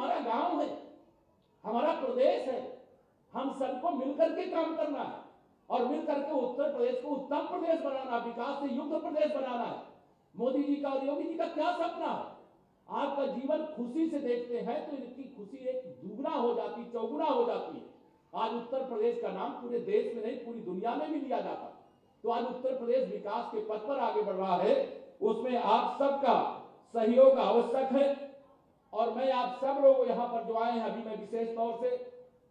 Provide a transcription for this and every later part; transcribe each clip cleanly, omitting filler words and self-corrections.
हमारा गांव है, हमारा प्रदेश है, हम सबको मिलकर के काम करना है और मिलकर के उत्तर प्रदेश को उत्तम प्रदेश बनाना, विकास से युक्त प्रदेश बनाना है। मोदी जी का और योगी जी का क्या सपना है? आपका जीवन खुशी से देखते हैं तो इनकी खुशी एक दुगना हो जाती, चौगुना हो जाती है। आज उत्तर प्रदेश का नाम पूरे देश में नहीं पूरी दुनिया में भी लिया जाता। तो आज उत्तर प्रदेश विकास के पथ पर आगे बढ़ रहा है, उसमें आप सबका सहयोग आवश्यक है। और मैं आप सब लोग यहाँ पर जो आए हैं, अभी मैं विशेष तौर से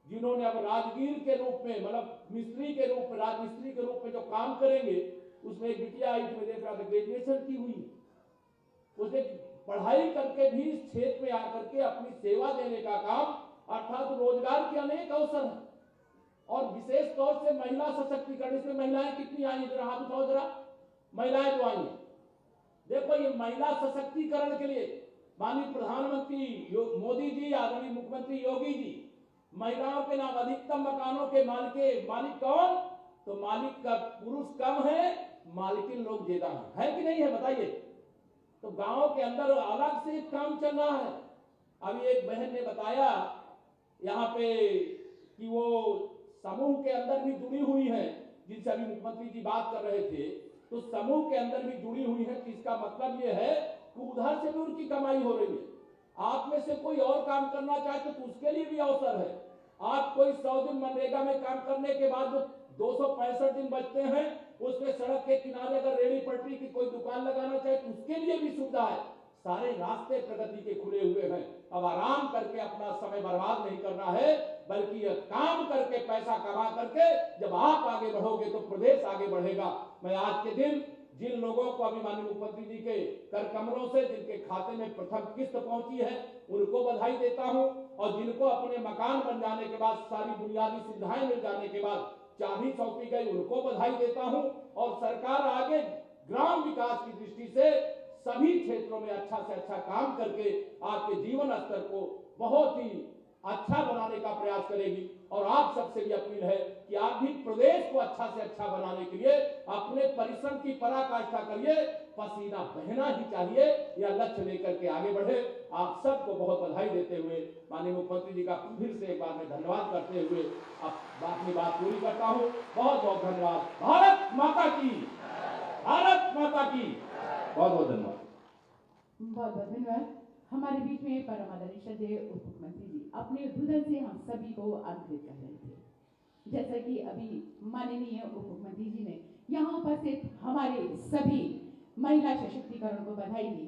जिन्होंने अब राजगीर के रूप में, मतलब मिस्त्री के रूप में, राजमिस्त्री के रूप में जो काम करेंगे, उसमें एक बिटिया आई थी, मैं देख रहा था, ग्रेजुएशन की हुई, उसने पढ़ाई करके भी इस क्षेत्र में आकर के अपनी सेवा देने का काम, अर्थात रोजगार के अनेक अवसर हैं। और विशेष तौर से महिला सशक्तिकरण, इसमें महिलाएं कितनी आई, जरा हाथ उठाओ, जरा महिलाएं जो आई, देखो ये महिला सशक्तिकरण के लिए माननीय प्रधानमंत्री मोदी जी, आदरणीय मुख्यमंत्री योगी जी महिलाओं के नाम अधिकतम मकानों के मालिक कौन? तो मालिक का पुरुष कम है, मालिकिन लोग ज्यादा है कि नहीं है, बताइए। तो गांव के अंदर अलग से काम चल रहा है। अभी एक बहन ने बताया यहाँ पे कि वो समूह के अंदर भी जुड़ी हुई है, जिनसे अभी मुख्यमंत्री जी बात कर रहे थे, तो समूह के अंदर भी जुड़ी हुई है। इसका मतलब ये है कि उधर से भी उनकी कमाई हो रही है। आप में से कोई और काम करना चाहते तो उसके लिए भी अवसर है। आप कोई 100 दिन मनरेगा में काम करने के बाद जो 265 दिन बचते हैं, उसमें सड़क के किनारे अगर रेहड़ी पटरी की कोई दुकान लगाना चाहे तो उसके लिए भी सुविधा है। सारे रास्ते प्रगति के खुले हुए हैं। अब आराम करके अपना समय बर्बाद नहीं करना है, बल्कि यह काम करके पैसा कमा करके जब आप आगे बढ़ोगे तो प्रदेश आगे बढ़ेगा। मैं आज के दिन जिन लोगों को अभी माननीय मुख्यमंत्री जी के कर कमलों से जिनके खाते में प्रथम किस्त पहुंची है, उनको बधाई देता हूं। और जिनको अपने मकान बन जाने के बाद, सारी बुनियादी सुविधाएं मिल जाने के बाद चाबी सौंपी गई, उनको बधाई देता हूं। और सरकार आगे ग्राम विकास की दृष्टि से सभी क्षेत्रों में अच्छा से अच्छा काम करके आपके जीवन स्तर को बहुत ही अच्छा बनाने का प्रयास करेगी। और आप सबसे भी अपील है कि आप भी प्रदेश को अच्छा से अच्छा बनाने के लिए अपने परिश्रम की पराकाष्ठा करिए, पसीना बहना ही चाहिए, यह लक्ष्य लेकर के आगे बढ़े। आप सबको बहुत बधाई देते हुए माननीय मुख्यमंत्री जी का फिर से एक बार मैं धन्यवाद करते हुए अपनी बात पूरी करता हूँ। बहुत बहुत धन्यवाद। भारत माता की, भारत माता की बहुत बहुत धन्यवाद। बहुत बहुत धन्यवाद। हमारे बीच में परम आदरणीय श्रद्धेय उप मुख्यमंत्री जी अपने उद्बोधन से हम सभी को आमंत्रित कर रहे थे। जैसा कि अभी माननीय उप मुख्यमंत्री जी ने यहाँ उपस्थित हमारे सभी महिला सशक्तिकरण को बधाई दी,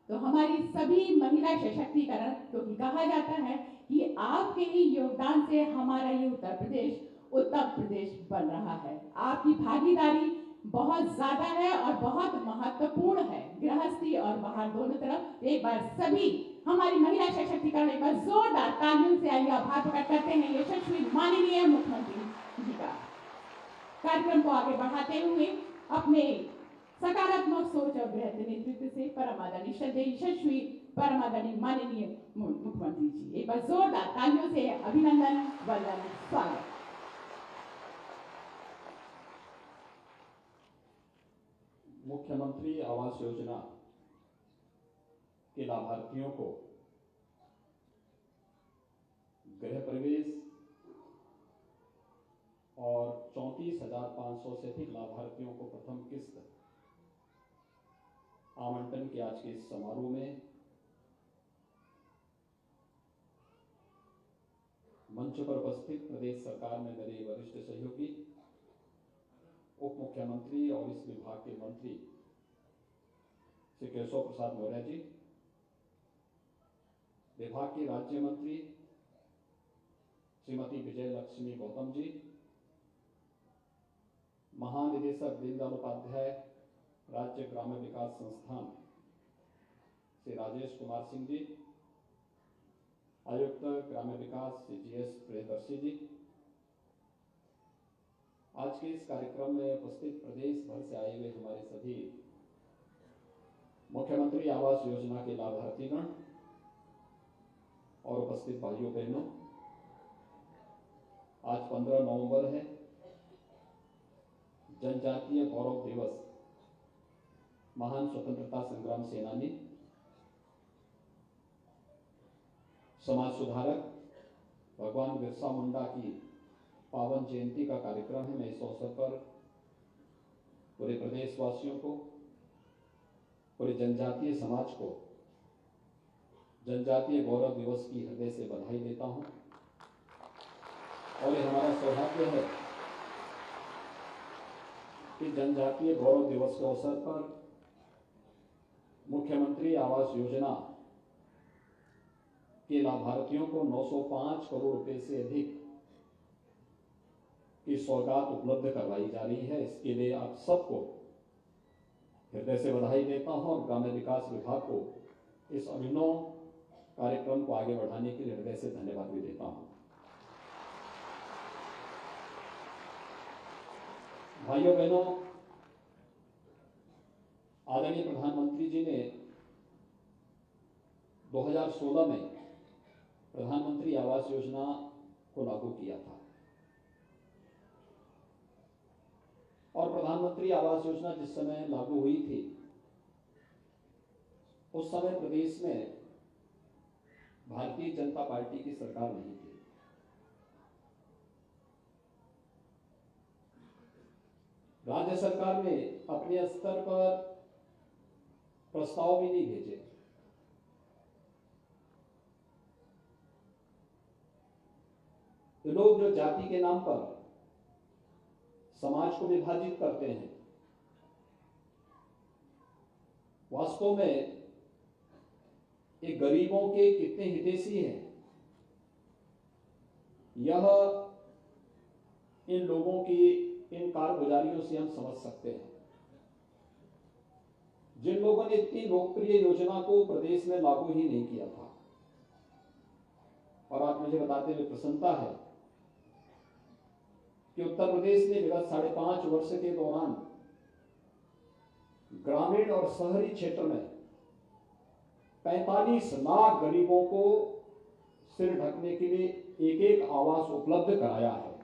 तो हमारी सभी महिला सशक्तिकरण, क्योंकि कहा जाता है कि आपके ही योगदान से हमारा ये उत्तर प्रदेश उत्तम प्रदेश बन रहा है। आपकी भागीदारी बहुत ज्यादा है और बहुत महत्वपूर्ण है, गृहस्थी और बाहर दोनों तरफ। एक बार सभी हमारी महिला सशक्तिकरण एक बार जोरदार तालियों से आइए आभार प्रकट करते हैं यशस्वी माननीय मुख्यमंत्री जी का। कार्यक्रम को आगे बढ़ाते हुए अपने सकारात्मक सोच और बृहद नेतृत्व से परम आदरणीय श्रद्धेय यशस्वी परम आदरणीय माननीय मुख्यमंत्री जी, एक बार जोरदार तालियों से अभिनंदन, वंदन, स्वागत। मुख्यमंत्री आवास योजना के लाभार्थियों को गृह प्रवेश और 34,500 से अधिक लाभार्थियों को प्रथम किस्त आवंटन के आज के इस समारोह में मंच पर उपस्थित प्रदेश सरकार में मेरे वरिष्ठ सहयोगी उप मुख्यमंत्री और इस विभाग के मंत्री श्री केशव प्रसाद मौर्य जी, विभाग के राज्य मंत्री श्रीमती विजय लक्ष्मी गौतम जी, महानिदेशक दीनदयाल उपाध्याय राज्य ग्राम्य विकास संस्थान श्री राजेश कुमार सिंह जी, आयुक्त ग्राम्य विकास श्री GS प्रियदर्शी जी, आज के इस कार्यक्रम में उपस्थित प्रदेश भर से आए हुए हमारे सभी मुख्यमंत्री आवास योजना के लाभार्थीगण और उपस्थित भाइयों बहनों, आज 15 नवंबर है, जनजातीय गौरव दिवस। महान स्वतंत्रता संग्राम सेनानी समाज सुधारक भगवान बिरसा मुंडा की पावन जयंती का कार्यक्रम है। मैं इस अवसर पर पूरे प्रदेशवासियों को, पूरे जनजातीय समाज को जनजातीय गौरव दिवस की हृदय से बधाई देता हूं। और ये हमारा सौभाग्य है कि जनजातीय गौरव दिवस के अवसर पर मुख्यमंत्री आवास योजना के लाभार्थियों को 905 करोड़ रुपए से अधिक की सौगात उपलब्ध करवाई जा रही है। इसके लिए आप सबको हृदय से बधाई देता हूं और ग्रामीण विकास विभाग को इस अभिनव कार्यक्रम को आगे बढ़ाने के लिए हृदय से धन्यवाद भी देता हूं। भाइयों बहनों, आदरणीय प्रधानमंत्री जी ने 2016 में प्रधानमंत्री आवास योजना को लागू किया था और प्रधानमंत्री आवास योजना जिस समय लागू हुई थी उस समय प्रदेश में भारतीय जनता पार्टी की सरकार नहीं थी। राज्य सरकार ने अपने स्तर पर प्रस्ताव भी नहीं भेजे। तो लोग जो जाति के नाम पर समाज को विभाजित करते हैं, वास्तव में ये गरीबों के कितने हितैषी हैं, यह इन लोगों की इन कारगुजारियों से हम समझ सकते हैं। जिन लोगों ने इतनी लोकप्रिय योजना को प्रदेश में लागू ही नहीं किया था, और आज मुझे बताते हुए प्रसन्नता है कि उत्तर प्रदेश ने विगत 5.5 वर्ष के दौरान ग्रामीण और शहरी क्षेत्र में 45 लाख गरीबों को सिर ढकने के लिए एक आवास उपलब्ध कराया है,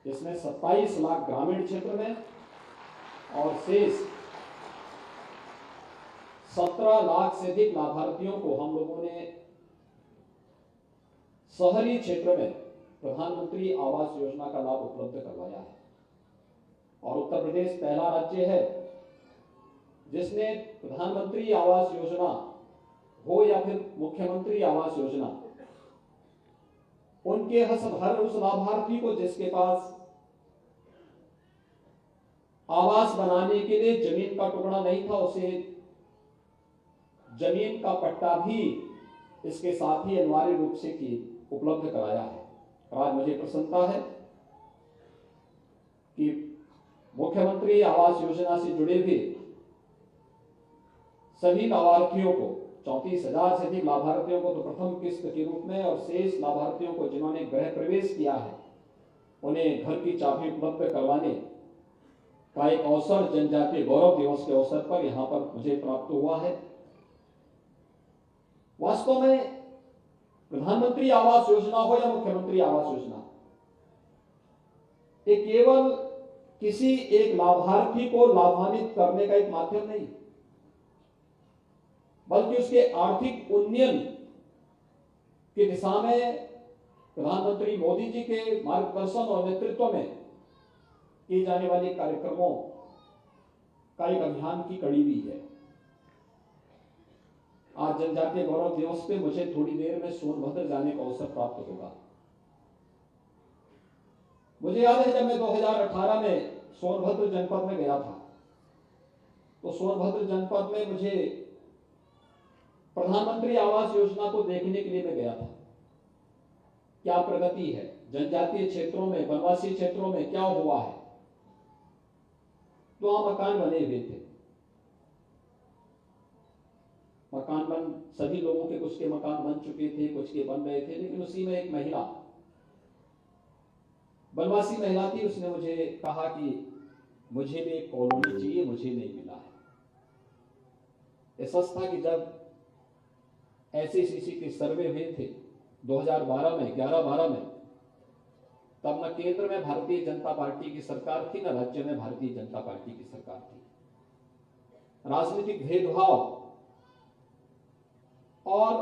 जिसमें 27 लाख ग्रामीण क्षेत्र में और शेष 17 लाख से अधिक लाभार्थियों को हम लोगों ने शहरी क्षेत्र में प्रधानमंत्री आवास योजना का लाभ उपलब्ध करवाया है। और उत्तर प्रदेश पहला राज्य है जिसने प्रधानमंत्री आवास योजना हो या फिर मुख्यमंत्री आवास योजना, उनके हर उस लाभार्थी को जिसके पास आवास बनाने के लिए जमीन का टुकड़ा नहीं था, उसे जमीन का पट्टा भी इसके साथ ही अनिवार्य रूप से उपलब्ध कराया है। और आज मुझे प्रसन्नता है कि मुख्यमंत्री आवास योजना से जुड़े हुए सभी लाभार्थियों को, 34,000 से अधिक लाभार्थियों को तो प्रथम किस्त के रूप में, और शेष लाभार्थियों को जिन्होंने गृह प्रवेश किया है उन्हें घर की चाबी उपलब्ध करवाने का एक अवसर जनजातीय गौरव दिवस के अवसर पर यहां पर मुझे प्राप्त हुआ है। वास्तव में प्रधानमंत्री आवास योजना हो या मुख्यमंत्री आवास योजना, ये केवल किसी एक लाभार्थी को लाभान्वित करने का एक माध्यम नहीं, बल्कि उसके आर्थिक उन्नयन की दिशा में प्रधानमंत्री मोदी जी के मार्गदर्शन और नेतृत्व में किए जाने वाले कार्यक्रमों का एक अभियान की कड़ी भी है। आज जनजातीय गौरव दिवस पे मुझे थोड़ी देर में सोनभद्र जाने का अवसर प्राप्त होगा। मुझे याद है जब मैं 2018 में सोनभद्र जनपद में गया था, तो सोनभद्र जनपद में मुझे प्रधानमंत्री आवास योजना को देखने के लिए मैं गया था। क्या प्रगति है जनजातीय क्षेत्रों में, वनवासी क्षेत्रों में क्या हुआ है। तो वहां मकान बने हुए थे, मकान बन सभी लोगों के, कुछ के मकान बन चुके थे, कुछ के बन रहे थे, लेकिन उसी में एक महिला, वनवासी महिला थी, उसने मुझे कहा कि मुझे भी एक कॉलोनी चाहिए, मुझे नहीं मिला है। ऐसा था कि जब एससीसी के सर्वे हुए थे 2012 में, 11-12 में, तब न केंद्र में भारतीय जनता पार्टी की सरकार थी, न राज्य में भारतीय जनता पार्टी की सरकार थी। राजनीतिक भेदभाव और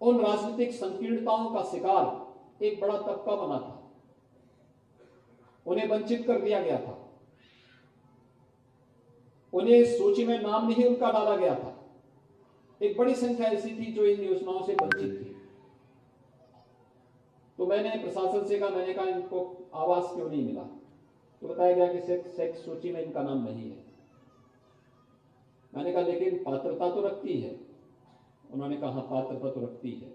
उन राजनीतिक संकीर्णताओं का शिकार एक बड़ा तबका बना था, उन्हें वंचित कर दिया गया था, उन्हें सूची में नाम नहीं उनका डाला गया था। एक बड़ी संख्या ऐसी थी जो इन योजनाओं से वंचित थी। तो मैंने प्रशासन से कहा, मैंने कहा इनको आवास क्यों नहीं मिला? तो बताया गया कि सेक्स सूची में इनका नाम नहीं है। मैंने कहा लेकिन पात्रता तो रखती है। उन्होंने कहा पात्रता तो रखती है।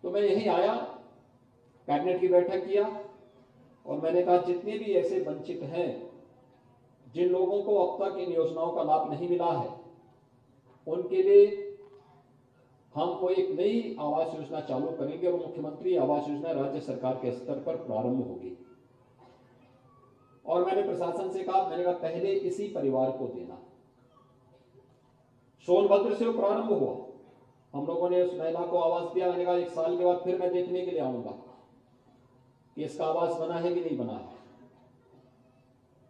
तो मैं यहीं आया, कैबिनेट की बैठक किया और मैंने कहा जितने भी ऐसे वंचित हैं, जिन लोगों को अब तक इन योजनाओं का लाभ नहीं मिला है, उनके लिए हम वो एक नई आवास योजना चालू करेंगे और मुख्यमंत्री आवास योजना राज्य सरकार के स्तर पर प्रारंभ होगी। और मैंने प्रशासन से कहा, मैंने कहा पहले इसी परिवार को देना। सोनभद्र से वो प्रारंभ हुआ, हम लोगों ने उस महिला को आवास दिया। मैंने कहा 1 साल के बाद फिर मैं देखने के लिए आऊंगा कि इसका आवास बना है कि नहीं बना है।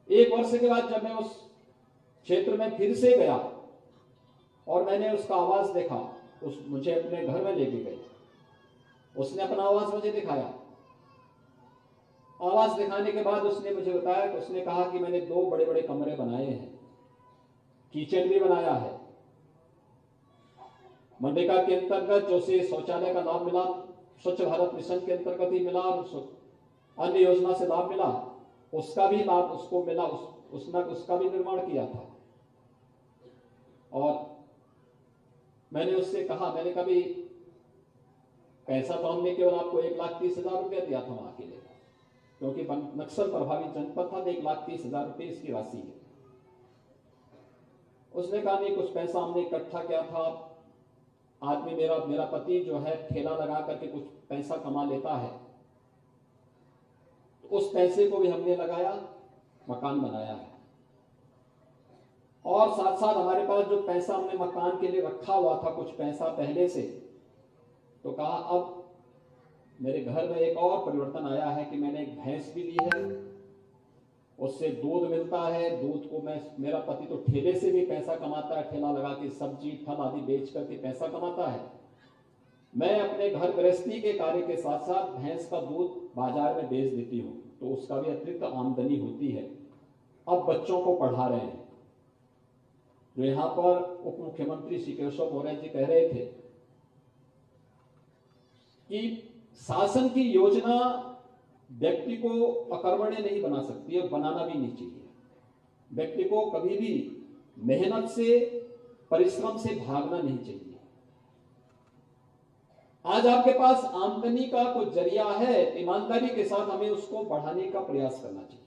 1 वर्ष के बाद जब मैं उस क्षेत्र में फिर से गया और मैंने उसका आवास देखा, मुझे अपने घर में लेके गए, उसने अपना आवास मुझे दिखाया। आवास दिखाने के बाद उसने मुझे बताया कि उसने कहा कि मैंने 2 बड़े बड़े कमरे बनाए हैं, किचन भी बनाया है। मनरेगा के अंतर्गत जो से शौचालय का लाभ मिला, स्वच्छ भारत मिशन के अंतर्गत ही मिला और अन्य योजना से लाभ मिला, उसका भी लाभ उसको मिला, उसने उसका भी निर्माण किया था। और मैंने उससे कहा, मैंने कभी पैसा तो हमने केवल आपको 1,30,000 रुपया दिया था वहां के लिए, क्योंकि नक्सल प्रभावित जनपद था, तो 1,30,000 रुपये इसकी राशि है। उसने कहा नहीं, कुछ पैसा हमने इकट्ठा किया था। आदमी मेरा पति जो है ठेला लगा करके कुछ पैसा कमा लेता है, तो उस पैसे को भी हमने लगाया, मकान बनाया है। और साथ साथ हमारे पास जो पैसा हमने मकान के लिए रखा हुआ था, कुछ पैसा पहले से, तो कहा अब मेरे घर में एक और परिवर्तन आया है कि मैंने एक भैंस भी ली है, उससे दूध मिलता है। दूध को मेरा पति तो ठेले से भी पैसा कमाता है, ठेला लगा के सब्जी फल आदि बेच करके पैसा कमाता है। मैं अपने घर गृहस्थी के कार्य के साथ साथ भैंस का दूध बाजार में बेच देती हूँ, तो उसका भी अतिरिक्त आमदनी होती है। अब बच्चों को पढ़ा रहे हैं। जो यहाँ पर उप मुख्यमंत्री श्री केशव मौर्य जी कह रहे थे कि शासन की योजना व्यक्ति को अकर्मण्य नहीं बना सकती है, बनाना भी नहीं चाहिए। व्यक्ति को कभी भी मेहनत से, परिश्रम से भागना नहीं चाहिए। आज आपके पास आमदनी का कुछ जरिया है, ईमानदारी के साथ हमें उसको बढ़ाने का प्रयास करना चाहिए।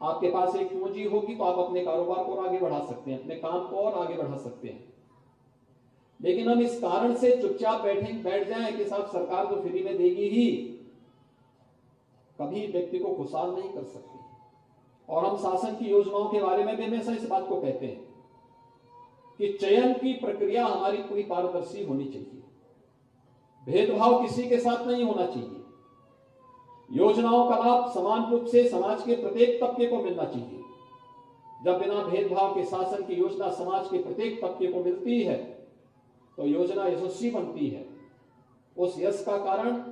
आपके पास एक पूंजी होगी तो आप अपने कारोबार को और आगे बढ़ा सकते हैं, अपने काम को और आगे बढ़ा सकते हैं। लेकिन हम इस कारण से चुपचाप बैठ जाएं कि साहब सरकार तो फ्री में देगी ही, कभी व्यक्ति को खुशहाल नहीं कर सकती। और हम शासन की योजनाओं के बारे में भी हमेशा इस बात को कहते हैं कि चयन की प्रक्रिया हमारी पूरी पारदर्शी होनी चाहिए, भेदभाव किसी के साथ नहीं होना चाहिए। योजनाओं का लाभ समान रूप से समाज के प्रत्येक तबके को मिलना चाहिए। जब बिना भेदभाव के शासन की योजना समाज के प्रत्येक तबके को मिलती है तो योजना यशस्वी बनती है। उस यश का कारण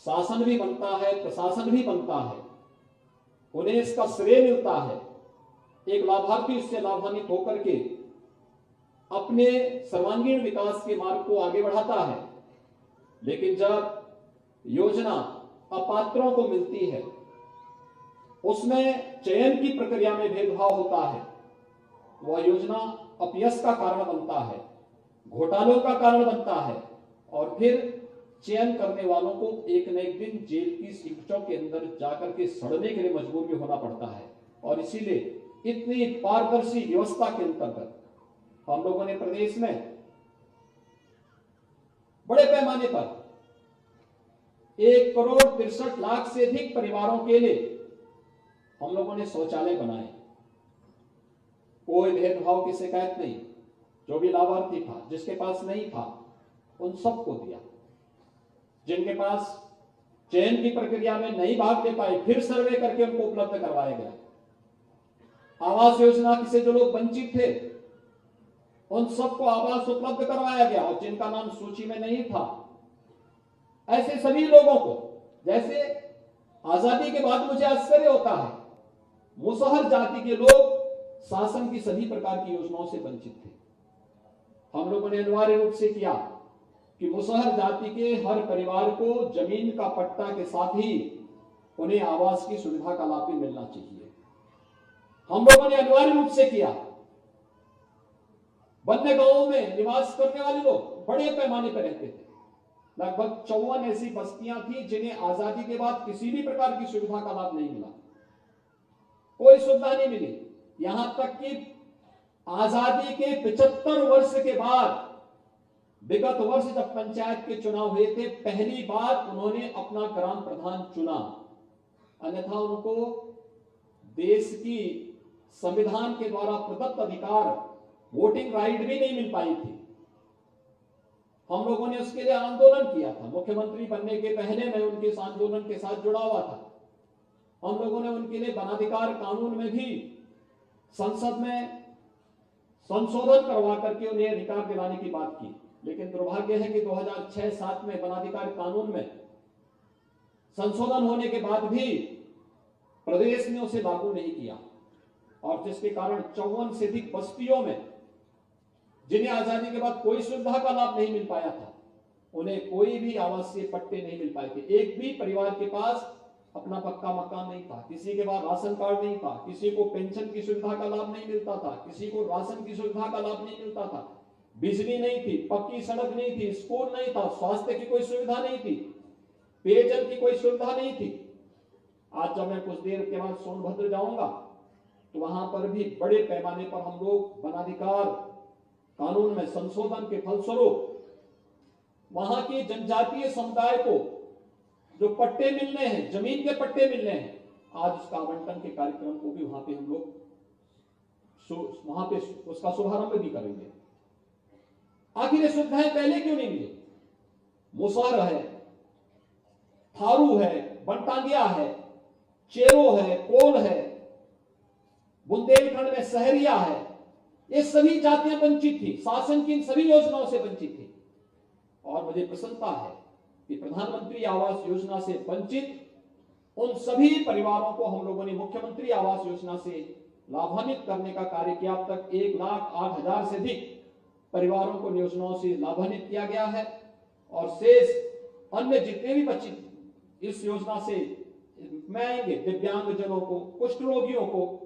शासन भी बनता है, प्रशासन भी बनता है, उन्हें इसका श्रेय मिलता है। एक लाभार्थी इससे लाभान्वित होकर के अपने सर्वांगीण विकास के मार्ग को आगे बढ़ाता है। लेकिन जब योजना अपात्रों को मिलती है, उसमें चयन की प्रक्रिया में भेदभाव होता है, वह योजना अपयश का कारण बनता है, घोटालों का कारण बनता है और फिर चयन करने वालों को एक न एक दिन जेल की सीटों के अंदर जाकर के सड़ने के लिए मजबूर भी होना पड़ता है। और इसीलिए इतनी पारदर्शी व्यवस्था के अंतर्गत हम लोगों ने प्रदेश में बड़े पैमाने पर 1,63,00,000 से अधिक परिवारों के लिए हम लोगों ने शौचालय बनाए। कोई भेदभाव की शिकायत नहीं। जो भी लाभार्थी था, जिसके पास नहीं था, उन सबको दिया। जिनके पास चयन की प्रक्रिया में नहीं भाग ले पाए, फिर सर्वे करके उनको उपलब्ध करवाया गया। आवास योजना से जो लोग वंचित थे, उन सबको आवास उपलब्ध करवाया गया, और जिनका नाम सूची में नहीं था ऐसे सभी लोगों को, जैसे आजादी के बाद मुझे आश्चर्य होता है, मुसहर जाति के लोग शासन की सभी प्रकार की योजनाओं से वंचित थे। हम लोगों ने अनिवार्य रूप से किया कि मुसहर जाति के हर परिवार को जमीन का पट्टा के साथ ही उन्हें आवास की सुविधा का लाभ भी मिलना चाहिए। हम लोगों ने अनिवार्य रूप से किया। वन्य गांवों में निवास करने वाले लोग बड़े पैमाने पर रहते थे। लगभग 54 ऐसी बस्तियां थी जिन्हें आजादी के बाद किसी भी प्रकार की सुविधा का लाभ नहीं मिला, कोई सुविधा नहीं मिली। यहां तक कि आजादी के 75 वर्ष के बाद विगत वर्ष जब पंचायत के चुनाव हुए थे, पहली बार उन्होंने अपना ग्राम प्रधान चुना, अन्यथा उनको देश की संविधान के द्वारा प्रदत्त अधिकार वोटिंग राइट भी नहीं मिल पाई थी। हम लोगों ने उसके लिए आंदोलन किया था। मुख्यमंत्री बनने के पहले मैं उनके इस आंदोलन के साथ जुड़ा हुआ था। हम लोगों ने उनके लिए वनाधिकार कानून में भी संसद में संशोधन करवा करके उन्हें अधिकार दिलाने की बात की, लेकिन दुर्भाग्य है कि 2006-07 में वनाधिकार कानून में संशोधन होने के बाद भी प्रदेश ने उसे लागू नहीं किया, और जिसके कारण 54 से अधिक बस्तियों में जिन्हें आजादी के बाद कोई सुविधा का लाभ नहीं मिल पाया था, उन्हें कोई भी आवासीय पट्टे नहीं मिल पाए थे। एक भी परिवार के पास अपना पक्का मकान नहीं था, किसी के पास राशन कार्ड नहीं था, किसी को पेंशन की सुविधा का लाभ नहीं मिलता था, किसी को राशन की सुविधा का लाभ नहीं मिलता था, बिजली नहीं थी, पक्की सड़क नहीं थी, स्कूल नहीं था, स्वास्थ्य की कोई सुविधा नहीं थी, पेयजल की कोई सुविधा नहीं थी। आज जब मैं कुछ देर के बाद सोनभद्र जाऊंगा तो वहां पर भी बड़े पैमाने पर हम लोग वनाधिकार कानून में संशोधन के फलस्वरूप वहां के जनजातीय समुदाय को जो पट्टे मिलने हैं, जमीन के पट्टे मिलने हैं, आज उसका आवंटन के कार्यक्रम को भी वहां पे हम लोग वहां पे उसका शुभारंभ भी करेंगे। आखिर ये सुविधाएं पहले क्यों नहीं मिली? मुसहर है, थारू है, बनटांगिया है, चेरो है, कोल है, बुंदेलखंड में सहरिया है, ये सभी जातियां वंचित थी, शासन की इन सभी योजनाओं से वंचित थी। और मुझे प्रसन्नता है कि प्रधानमंत्री आवास योजना से वंचित उन सभी परिवारों को हम लोगों ने मुख्यमंत्री आवास योजना से लाभान्वित करने का कार्य किया। अब तक 1,08,000 से अधिक परिवारों को योजनाओं से लाभान्वित किया गया है, और शेष अन्य जितने भी बच्चे इस योजना से में आएंगे, दिव्यांगजनों को, कुष्ठ रोगियों को,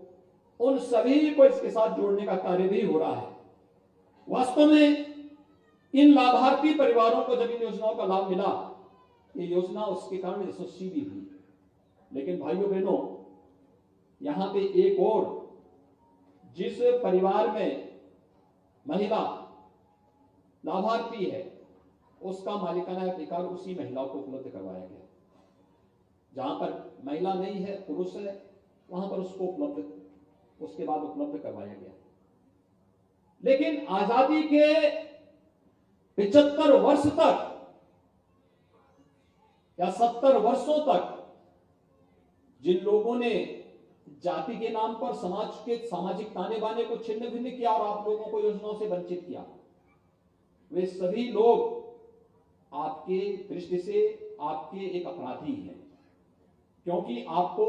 उन सभी को इसके साथ जोड़ने का कार्य भी हो रहा है। वास्तव में इन लाभार्थी परिवारों को जब इन योजनाओं का लाभ मिला, ये योजना उसके कारण यशस्वी भी हुई। लेकिन भाइयों बहनों, यहां पे एक और, जिस परिवार में महिला लाभार्थी है उसका मालिकाना अधिकार उसी महिला को उपलब्ध करवाया गया। जहां पर महिला नहीं है, पुरुष है, वहां पर उसको उसके बाद उपलब्ध करवाया गया। लेकिन आजादी के 75 वर्ष तक या 70 वर्षों तक जिन लोगों ने जाति के नाम पर समाज के सामाजिक ताने बाने को छिन्न भिन्न किया और आप लोगों को योजनाओं से वंचित किया, वे सभी लोग आपके दृष्टि से आपके एक अपराधी हैं, क्योंकि आपको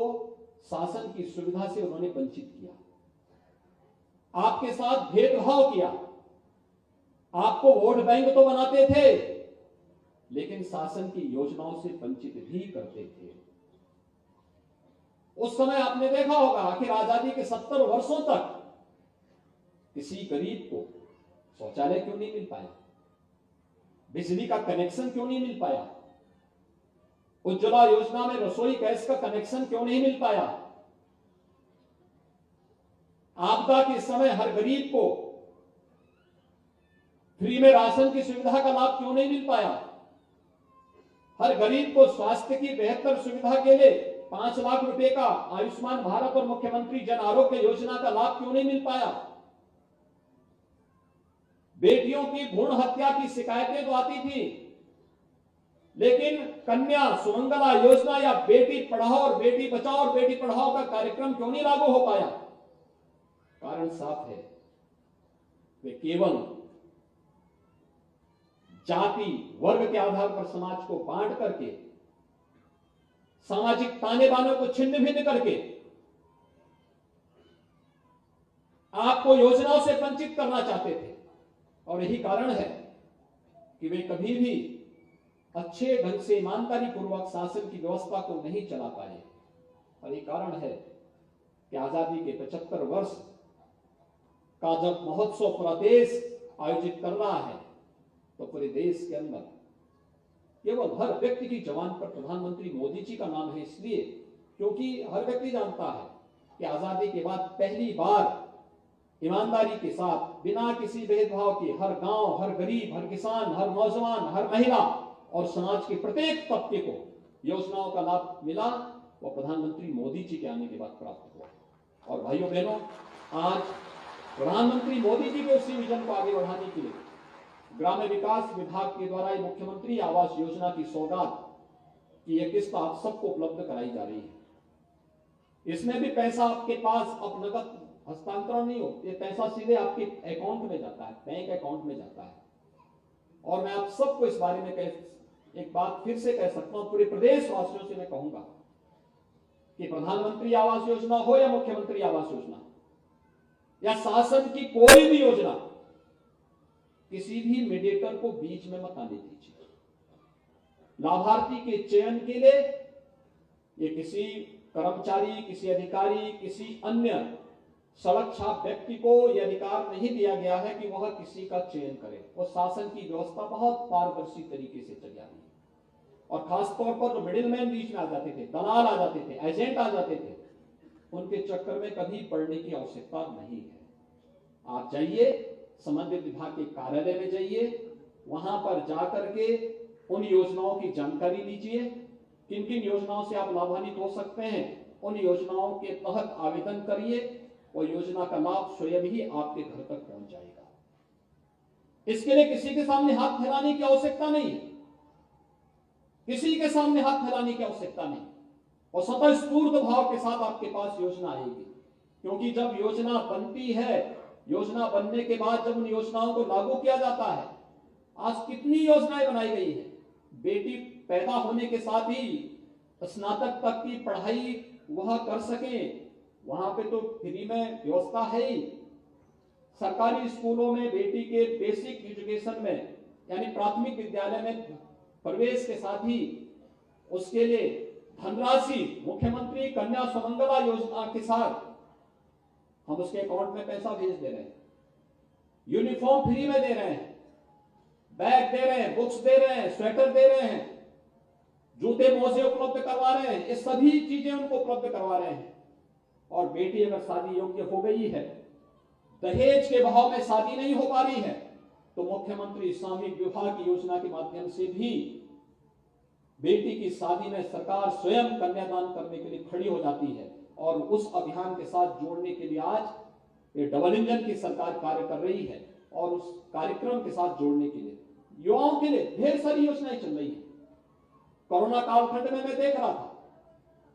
शासन की सुविधा से उन्होंने वंचित किया, आपके साथ भेदभाव किया, आपको वोट बैंक तो बनाते थे लेकिन शासन की योजनाओं से वंचित भी करते थे। उस समय आपने देखा होगा, आखिर आजादी के 70 वर्षों तक किसी गरीब को शौचालय क्यों नहीं मिल पाया, बिजली का कनेक्शन क्यों नहीं मिल पाया, उज्ज्वला योजना में रसोई गैस का कनेक्शन क्यों नहीं मिल पाया, आपदा के समय हर गरीब को फ्री में राशन की सुविधा का लाभ क्यों नहीं मिल पाया, हर गरीब को स्वास्थ्य की बेहतर सुविधा के लिए 5 लाख रुपए का आयुष्मान भारत और मुख्यमंत्री जन आरोग्य योजना का लाभ क्यों नहीं मिल पाया, बेटियों की भ्रूण हत्या की शिकायतें तो आती थी, लेकिन कन्या सुमंगला योजना या बेटी पढ़ाओ और बेटी बचाओ और बेटी पढ़ाओ का कार्यक्रम क्यों नहीं लागू हो पाया? कारण साफ है, वे केवल जाति वर्ग के आधार पर समाज को बांट करके, सामाजिक ताने बाने को छिन्न भिन्न करके आपको योजनाओं से वंचित करना चाहते थे। और यही कारण है कि वे कभी भी अच्छे ढंग से ईमानदारी पूर्वक शासन की व्यवस्था को नहीं चला पाए। और ये कारण है कि आजादी के 75 वर्ष का जब महोत्सव पूरा देश आयोजित कर रहा है, तो पूरे देश के अंदर केवल हर व्यक्ति की जबान पर प्रधानमंत्री मोदी जी का नाम है, इसलिए क्योंकि हर व्यक्ति जानता है कि आजादी के बाद पहली बार ईमानदारी के साथ बिना किसी भेदभाव के हर गांव, हर गरीब, हर किसान, हर नौजवान, हर महिला और समाज के प्रत्येक तबके को योजनाओं का लाभ मिला। वो प्रधानमंत्री मोदी जी के आने के बाद प्राप्त हुआ। और भाइयों बहनों, आज प्रधानमंत्री मोदी जी के उसी विजन को आगे बढ़ाने के लिए ग्रामीण विकास विभाग के द्वारा ये मुख्यमंत्री आवास योजना की सौगात की एक किस्त आप सबको उपलब्ध कराई जा रही है। इसमें भी पैसा आपके पास अब नकद हस्तांतरण नहीं हो, ये पैसा सीधे आपके अकाउंट में जाता है, बैंक अकाउंट में जाता है। और मैं आप सबको इस बारे में एक बात फिर से कह सकता हूं, पूरे प्रदेश वासियों से मैं कहूंगा कि प्रधानमंत्री आवास योजना हो या मुख्यमंत्री आवास योजना या शासन की कोई भी योजना, किसी भी मीडिएटर को बीच में मत आने दीजिए। लाभार्थी के चयन के लिए ये किसी कर्मचारी, किसी अधिकारी, किसी अन्य सड़क छाप व्यक्ति को यह अधिकार नहीं दिया गया है कि वह किसी का चयन करे। और शासन की व्यवस्था बहुत पारदर्शी तरीके से चली आ रही है। और खासतौर पर जो मिडिलमैन बीच में आ जाते थे, दलाल आ जाते थे, एजेंट आ जाते थे, उनके चक्कर में कभी पड़ने की आवश्यकता नहीं है। आप जाइए, संबंधित विभाग के कार्यालय में जाइए, वहां पर जाकर के उन योजनाओं की जानकारी लीजिए, किन किन योजनाओं से आप लाभान्वित हो सकते हैं, उन योजनाओं के तहत आवेदन करिए और योजना का लाभ स्वयं ही आपके घर तक पहुंच जाएगा। इसके लिए किसी के सामने हाथ फैलाने की आवश्यकता नहीं है, किसी के सामने हाथ फैलाने की आवश्यकता नहीं, और स्वतःस्फूर्त भाव के साथ आपके पास योजना आएगी। क्योंकि जब योजना बनती है, योजना बनने के बाद जब उन योजनाओं को लागू किया जाता है, आज कितनी योजनाएं बनाई गई है। बेटी पैदा होने के साथ ही स्नातक तक की पढ़ाई वह कर सके, वहां पे तो फ्री में व्यवस्था है ही। सरकारी स्कूलों में बेटी के बेसिक एजुकेशन में यानी प्राथमिक विद्यालय में प्रवेश के साथ ही उसके लिए धनराशि मुख्यमंत्री कन्या सुमंगला योजना के साथ हम उसके अकाउंट में पैसा भेज दे रहे हैं। यूनिफॉर्म फ्री में दे रहे हैं, बैग दे रहे हैं, बुक्स दे रहे हैं, स्वेटर दे रहे हैं, जूते मोजे उपलब्ध करवा रहे हैं, ये सभी चीजें उनको उपलब्ध करवा रहे हैं। और बेटी अगर शादी योग्य हो गई है, दहेज के भाव में शादी नहीं हो पा रही है, तो मुख्यमंत्री सामूहिक विवाह की योजना के माध्यम से भी बेटी की शादी में सरकार स्वयं कन्यादान करने के लिए खड़ी हो जाती है। और उस अभियान के साथ जोड़ने के लिए आज ये डबल इंजन की सरकार कार्य कर रही है। और उस कार्यक्रम के साथ जोड़ने के लिए युवाओं के लिए ढेर सारी योजनाएं चल रही है। कोरोना कालखंड में मैं देख रहा था,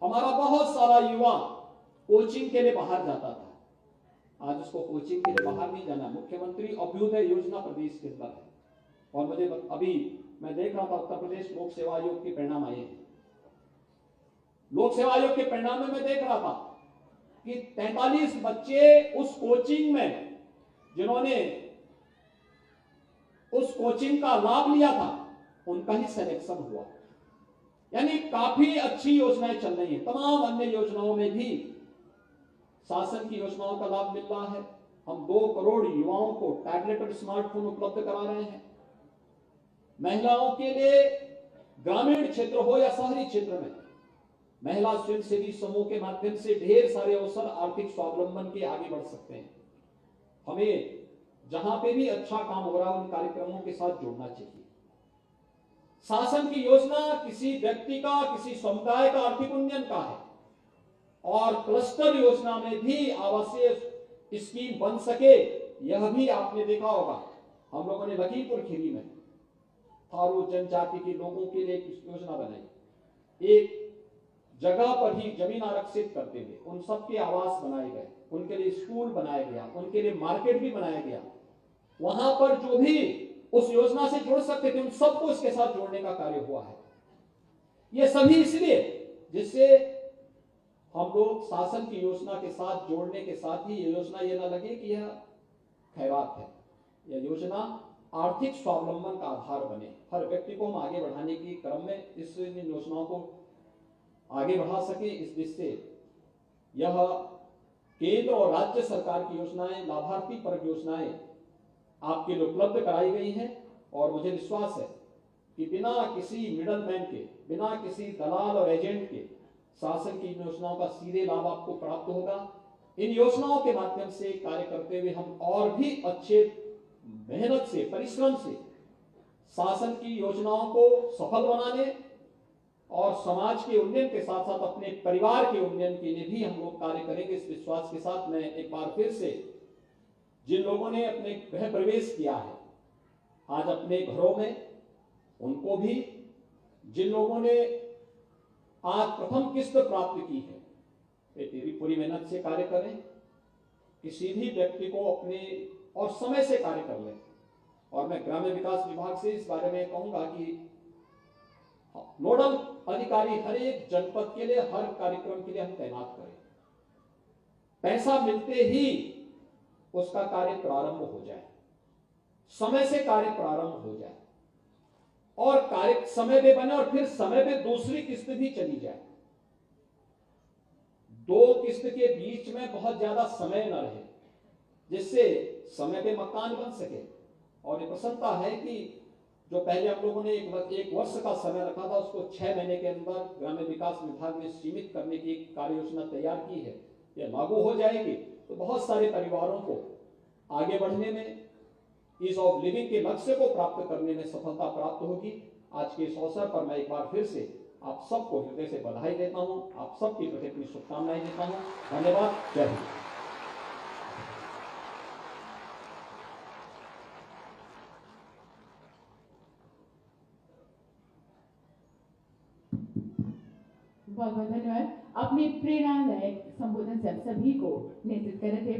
हमारा बहुत सारा युवा कोचिंग के लिए बाहर जाता था, आज उसको कोचिंग के लिए बाहर नहीं जाना। मुख्यमंत्री अभ्युदय योजना प्रदेश के अंदर है। और मुझे अभी मैं देख रहा था, उत्तर प्रदेश लोक सेवा आयोग के परिणाम आए हैं। लोक सेवा आयोग के परिणाम में मैं देख रहा था कि 43 बच्चे उस कोचिंग में, जिन्होंने उस कोचिंग का लाभ लिया था, उनका ही सिलेक्शन हुआ। यानी काफी अच्छी योजनाएं चल रही हैं। तमाम अन्य योजनाओं में भी शासन की योजनाओं का लाभ मिल रहा है। हम 2 करोड़ युवाओं को टैबलेट और स्मार्टफोन उपलब्ध करा रहे हैं। महिलाओं के लिए ग्रामीण क्षेत्र हो या शहरी क्षेत्र में महिला स्वयंसेवी समूह के माध्यम से ढेर सारे अवसर आर्थिक स्वावलंबन के आगे बढ़ सकते हैं। हमें जहां पे भी अच्छा काम हो रहा है, उन कार्यक्रमों के साथ जुड़ना चाहिए। शासन की योजना किसी व्यक्ति का, किसी समुदाय का आर्थिक उन्नयन का है। और क्लस्टर योजना में भी आवासीय स्कीम बन सके, यह भी आपने देखा होगा। हम लोगों ने लखीमपुर खीरी में थारू जनजाति के लोगों के लिए एक योजना बनाई। एक जगह पर ही जमीन आरक्षित करते हुए उन सबके आवास बनाए गए, उनके लिए स्कूल बनाया गया, उनके लिए मार्केट भी बनाया गया। वहां पर जो भी उस योजना से जुड़ सकते थे उन सबको इसके साथ जोड़ने का कार्य हुआ है। ये सभी इसलिए जिससे हम लोग शासन की योजना के साथ जोड़ने के साथ ही ये योजना ये ना लगे कि यह खैरात है। यह योजना आर्थिक स्वावलंबन का आधार बने, हर व्यक्ति को हम आगे बढ़ाने के क्रम में इस योजनाओं को आगे बढ़ा सके। इस दृष्टि से यह केंद्र और राज्य सरकार की योजनाएं, लाभार्थी परक योजनाएं आपके लिए उपलब्ध कराई गई हैं और मुझे विश्वास है कि बिना किसी मिडलमैन के, बिना किसी दलाल और एजेंट के शासन की योजनाओं का सीधे लाभ आपको प्राप्त होगा। इन योजनाओं के माध्यम से कार्य करते हुए हम और भी अच्छे मेहनत से, परिश्रम से शासन की योजनाओं को सफल बनाने और समाज के उन्नयन के साथ साथ अपने परिवार के उन्नयन के लिए भी हम लोग कार्य करेंगे। इस विश्वास के साथ मैं एक बार फिर से जिन लोगों ने अपने गृह प्रवेश किया है आज अपने घरों में, उनको भी, जिन लोगों ने आज प्रथम किस्त प्राप्त की है, वे तेरी पूरी मेहनत से कार्य करें। किसी भी व्यक्ति को अपने और समय से कार्य कर लें। और मैं ग्रामीण विकास विभाग से इस बारे में कहूंगा कि नोडल अधिकारी हर एक जनपद के लिए, हर कार्यक्रम के लिए हम तैनात करें। पैसा मिलते ही उसका कार्य प्रारंभ हो जाए, समय से कार्य प्रारंभ हो जाए और कार्य समय पे बने और फिर समय पे दूसरी किस्त भी चली जाए। दो किस्त के बीच में बहुत ज्यादा समय न रहे, जिससे समय पे मकान बन सके। और ये प्रसन्नता है कि जो पहले हम लोगों ने एक वर्ष का समय रखा था, उसको 6 महीने के अंदर ग्रामीण विकास विभाग ने सीमित करने की एक कार्य योजना तैयार की है। यह लागू हो जाएगी तो बहुत सारे परिवारों को आगे बढ़ने में, ईज ऑफ लिविंग के लक्ष्य को प्राप्त करने में सफलता प्राप्त होगी। आज के इस अवसर पर मैं एक बार फिर से आप सबको हृदय से बधाई देता हूं, आप सबकी प्रति अपनी शुभकामनाएं देता हूं। धन्यवाद। जय हिंद। बहुत बहुत धन्यवाद। अपने प्रेरणादायक संबोधन से आप सभी को नेतृत्व कर रहे थे।